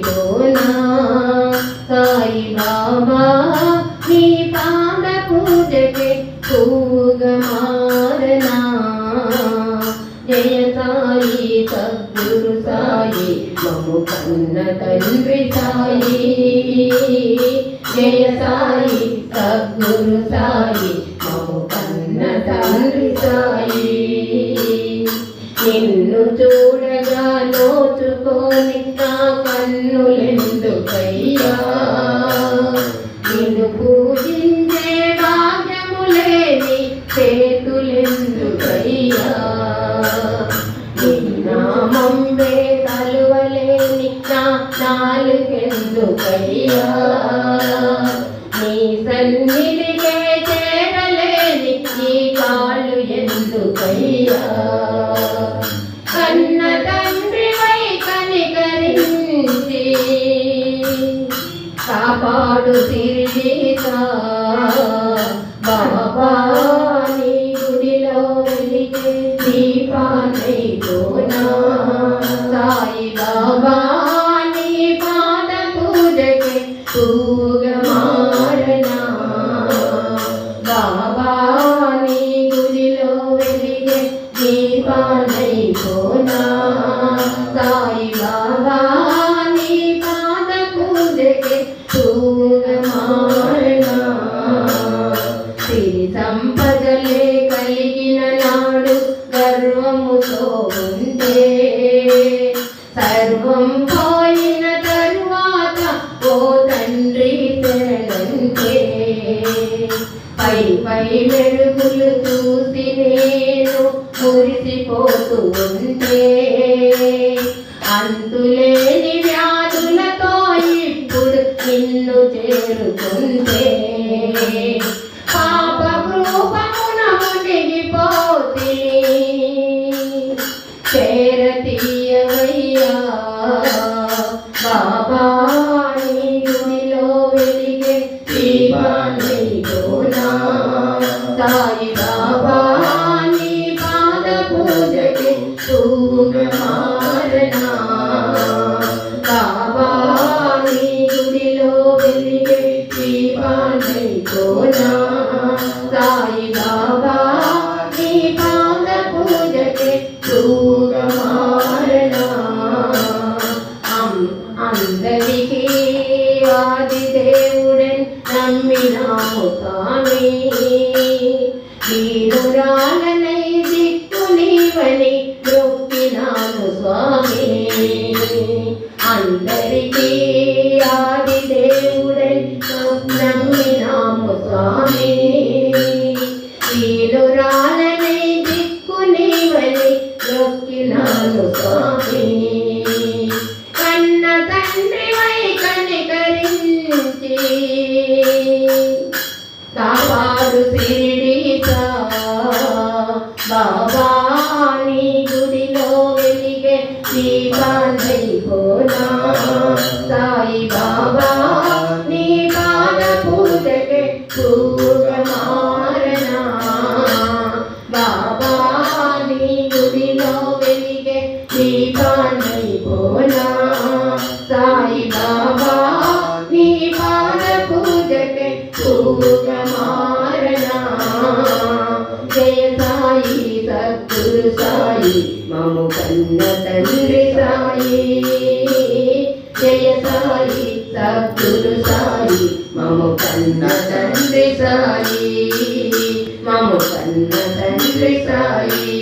పోనా సాయి బాబా నీ పాద పూజకే పూగా మారనా జయ సాయి సద్గురు సాయి మము కన్న తండ్రి సాయి జయ సాయి సద్గురు సాయి మము కన్న తండ్రి సాయి నిన్ను చూడగా నోచుకొని నా కన్నులెందుకయ్యా నిన్ను పూజించే భాగ్యములేని చేతులెందుకయ్యా నిన్నామంబే కలువలేని నా నాలుగెందుకయ్యా నీ సన్నిధికే చేరలేని నీ కాళ్ళు ఎందుకయ్యా కన్న తండ్రివై కనికరించి కాపాడు షిరిడీ బాబా నీ గుడిలో వెలిగే దీపానై పోనా సాయి బాబా నీ పాద పూజకే పూగా మారనా బాబా నీ గుడిలో వెలిగే దీపానై పోనా సాయి బాబా నీ పాద పూజకే పూగా మారనా సిరి సంపదలే కలిగిన నాడు గర్వముతో ఉంటే సర్వం పోయిన తరువాత ఓ తండ్రి శరణంటే పై పై మెరుగులు చూసి నేను మురిసిపోతూ ఉంటే అంతులేని వ్యాధులతో ఇప్పుడు నిన్ను చేరుకుంటే పాప రూపమున మునిగిపోతే చేరతీయవయ్యా బాబా నీ గుడిలో వెలిగే దీపానై పోనా సాయి బాబా నీ పాద పూజకి పూగా మారనా బాబా నీ గుడిలో వెలిగే దీపానై పోనా సాయి బాబా నీ పాద పూజకి పూగా మారనా అందరికీ ఆది దేవుడని నమ్మినాము స్వామి దీనురాలనై దిక్కు నీవని మొక్కినాను స్వామి అందరికీ ఆది దేవుడని నమ్మినాము స్వామి దీనురాలనై దిక్కు నీవని మొక్కినాను స్వామి కన్న తండ్రివై కనికరించి కాపాడు షిరిడీ బాబా నీ గుడిలో వెలిగే దీపానై పోనా సాయి బాబా నీ పాద పూజకే పూగా మారనా బాబా నీ గుడిలో వెలిగే దీపానై పోనా సాయి బాబా నీ పాద పూజకే పూగా మారనా జయ సాయి సద్గురు సాయి మము కన్న తండ్రి సాయి జయ సాయి సద్గురు సాయి మము కన్న తండ్రి సాయి మము కన్న తండ్రి సాయి